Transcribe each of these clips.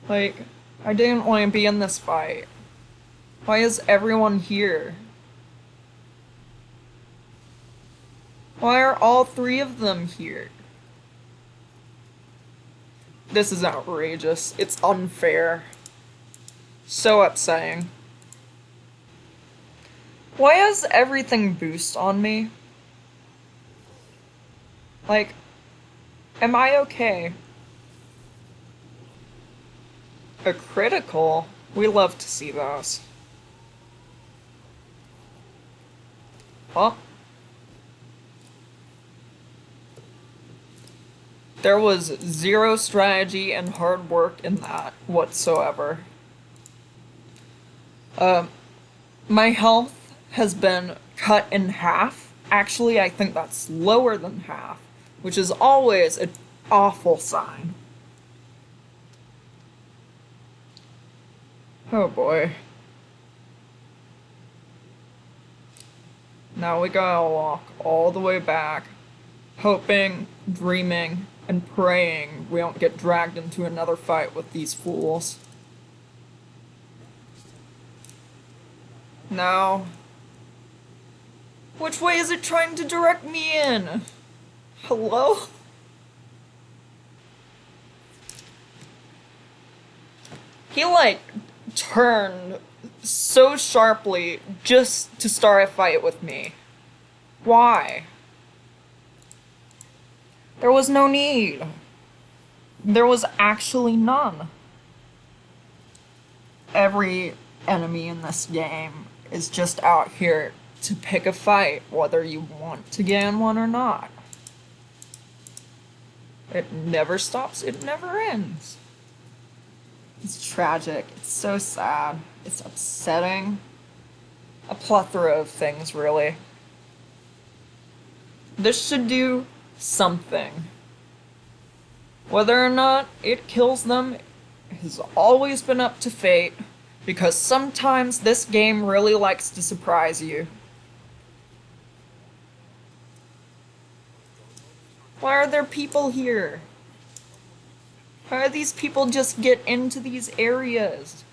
Like, I didn't want to be in this fight. Why is everyone here? Why are all three of them here? This is outrageous. It's unfair. So upsetting. Why has everything boost on me? Like, am I okay? A critical? We love to see those. Well, there was zero strategy and hard work in that whatsoever. Um, my health has been cut in half. Actually, I think that's lower than half, which is always an awful sign. Oh boy. Now we gotta walk all the way back, hoping, dreaming, and praying we don't get dragged into another fight with these fools. Now, which way is it trying to direct me in? Hello? He like turned so sharply just to start a fight with me. Why? There was no need. There was actually none. Every enemy in this game is just out here to pick a fight, whether you want to get in one or not. It never stops, it never ends. It's tragic, it's so sad, it's upsetting. A plethora of things, really. This should do something. Whether or not it kills them has always been up to fate, because sometimes this game really likes to surprise you. Why are there people here? Why do these people just get into these areas?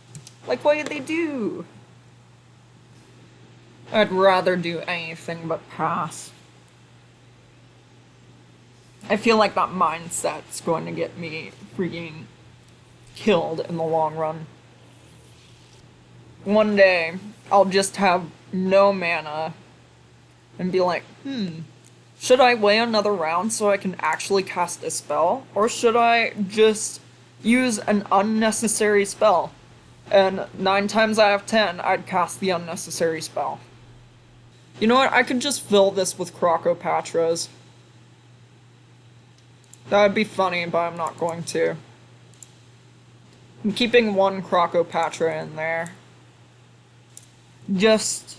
Like, what did they do? I'd rather do anything but pass. I feel like that mindset's going to get me freaking killed in the long run. One day, I'll just have no mana and be like, should I wait another round so I can actually cast a spell? Or should I just use an unnecessary spell? And 9 times out of 10, I'd cast the unnecessary spell. You know what? I could just fill this with Crocopatras. That would be funny, but I'm not going to. I'm keeping one Crocopatra in there. Just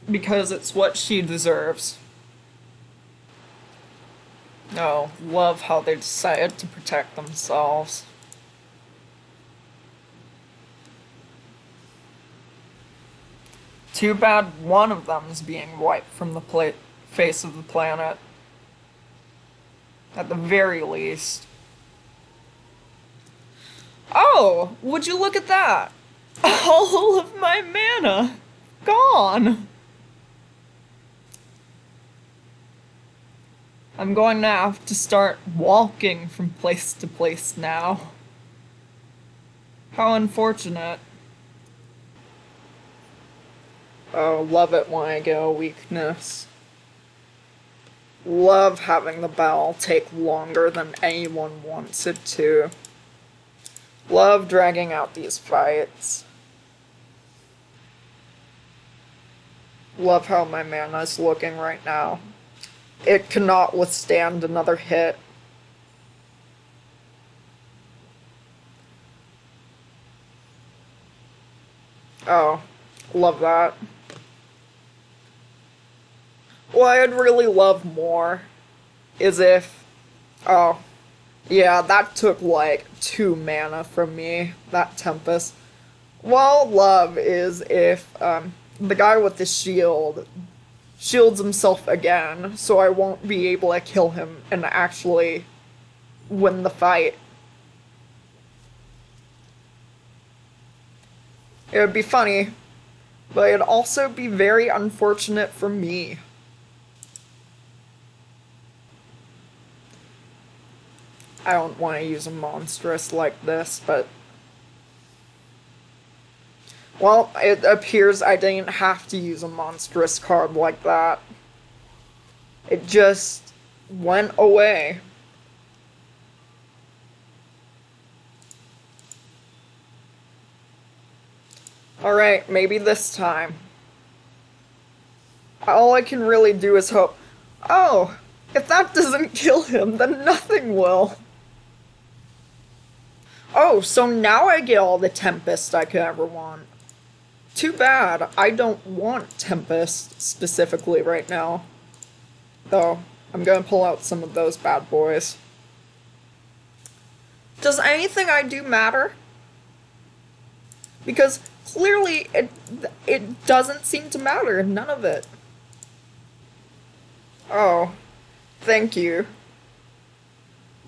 because it's what she deserves. Oh, love how they decided to protect themselves. Too bad one of them's being wiped from the face of the planet. At the very least. Oh, would you look at that? All of my mana gone. I'm going to have to start walking from place to place now. How unfortunate. Oh, love it when I get a weakness. Love having the battle take longer than anyone wants it to. Love dragging out these fights. Love how my mana's looking right now. It cannot withstand another hit. Oh, love that. What I'd really love more is if... Oh, yeah, that took like 2 mana from me, that Tempest. What I'd love is if the guy with the shield shields himself again, so I won't be able to kill him and actually win the fight. It would be funny, but it'd also be very unfortunate for me. I don't want to use a monstrous like this, but... Well, it appears I didn't have to use a monstrous card like that. It just went away. Alright, maybe this time. All I can really do is hope. Oh, if that doesn't kill him, then nothing will. Oh, so now I get all the Tempest I could ever want. Too bad, I don't want Tempest specifically right now. Though, I'm gonna pull out some of those bad boys. Does anything I do matter? Because clearly it doesn't seem to matter, none of it. Oh, thank you.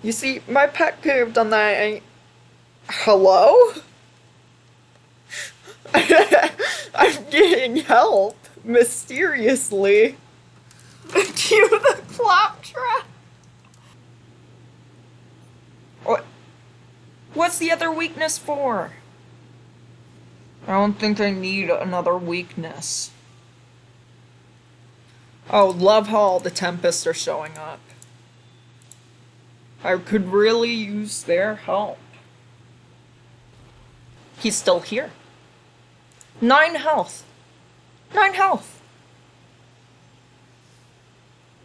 You see, my pet could have done that and... Hello? I'm getting help, mysteriously. Cue the claptrap. What's the other weakness for? I don't think I need another weakness. Oh, love how all the Tempests are showing up. I could really use their help. He's still here. 9 health. 9 health.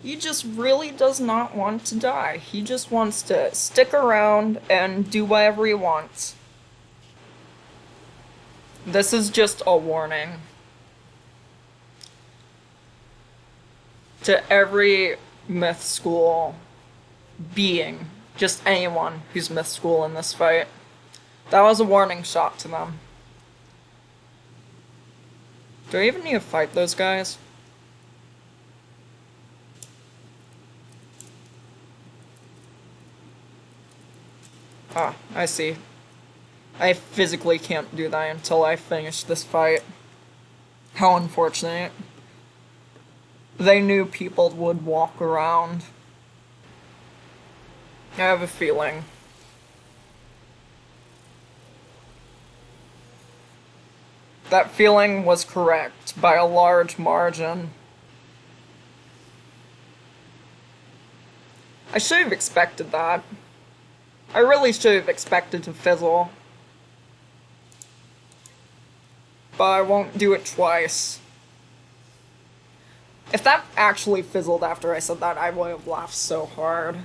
He just really does not want to die. He just wants to stick around and do whatever he wants. This is just a warning to every myth school being, just anyone who's myth school in this fight. That was a warning shot to them. Do I even need to fight those guys? Ah, I see. I physically can't do that until I finish this fight. How unfortunate. They knew people would walk around. I have a feeling. That feeling was correct by a large margin. I should have expected that. I really should have expected to fizzle. But I won't do it twice. If that actually fizzled after I said that, I would have laughed so hard.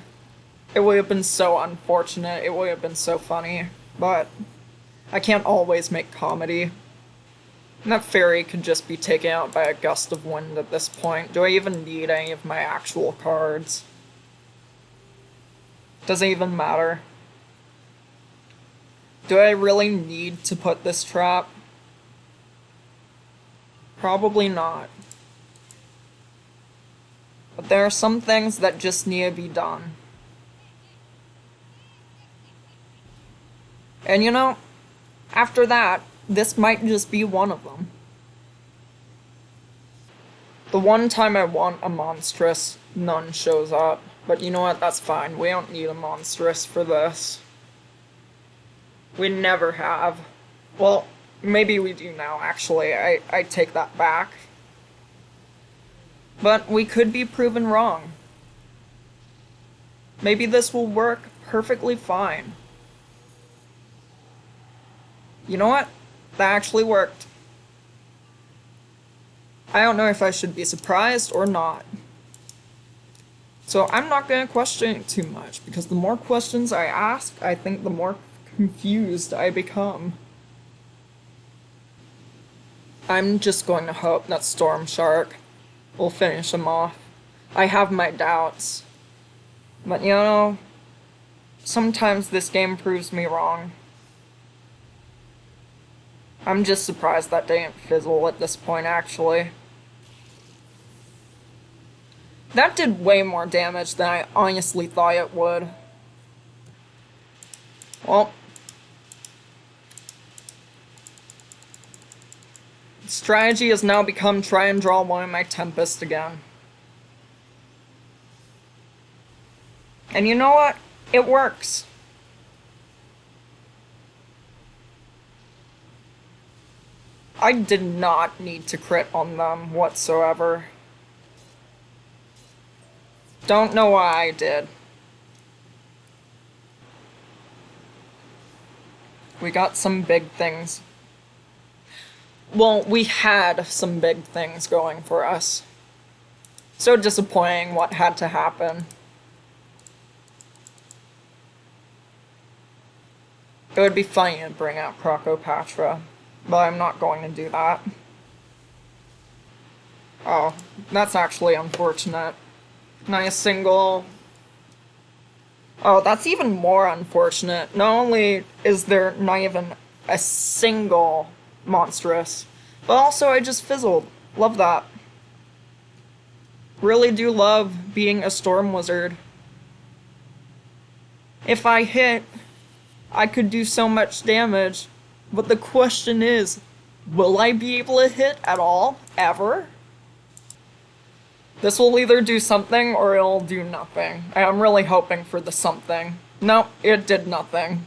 It would have been so unfortunate, it would have been so funny. But I can't always make comedy. And that fairy could just be taken out by a gust of wind at this point. Do I even need any of my actual cards? Does it even matter? Do I really need to put this trap? Probably not. But there are some things that just need to be done. And you know, after that, this might just be one of them. The one time I want a monstrous, none shows up. But you know what, that's fine. We don't need a monstrous for this. We never have. Well, maybe we do now, actually. I take that back. But we could be proven wrong. Maybe this will work perfectly fine. You know what? That actually worked. I don't know if I should be surprised or not. So I'm not gonna question it too much, because the more questions I ask, I think the more confused I become. I'm just going to hope that Storm Shark will finish him off. I have my doubts. But you know, sometimes this game proves me wrong. I'm just surprised that didn't fizzle at this point, actually. That did way more damage than I honestly thought it would. Well. Strategy has now become try and draw one of my Tempest again. And you know what? It works. I did not need to crit on them whatsoever. Don't know why I did. We got some big things. Well, we had some big things going for us. So disappointing what had to happen. It would be funny to bring out Crocopatra, but I'm not going to do that. Oh, that's actually unfortunate. Nice single. Oh, that's even more unfortunate. Not only is there not even a single monstrous, but also I just fizzled. Love that. Really do love being a storm wizard. If I hit, I could do so much damage, but the question is, will I be able to hit at all, ever? This will either do something or it'll do nothing. I'm really hoping for the something. Nope, it did nothing.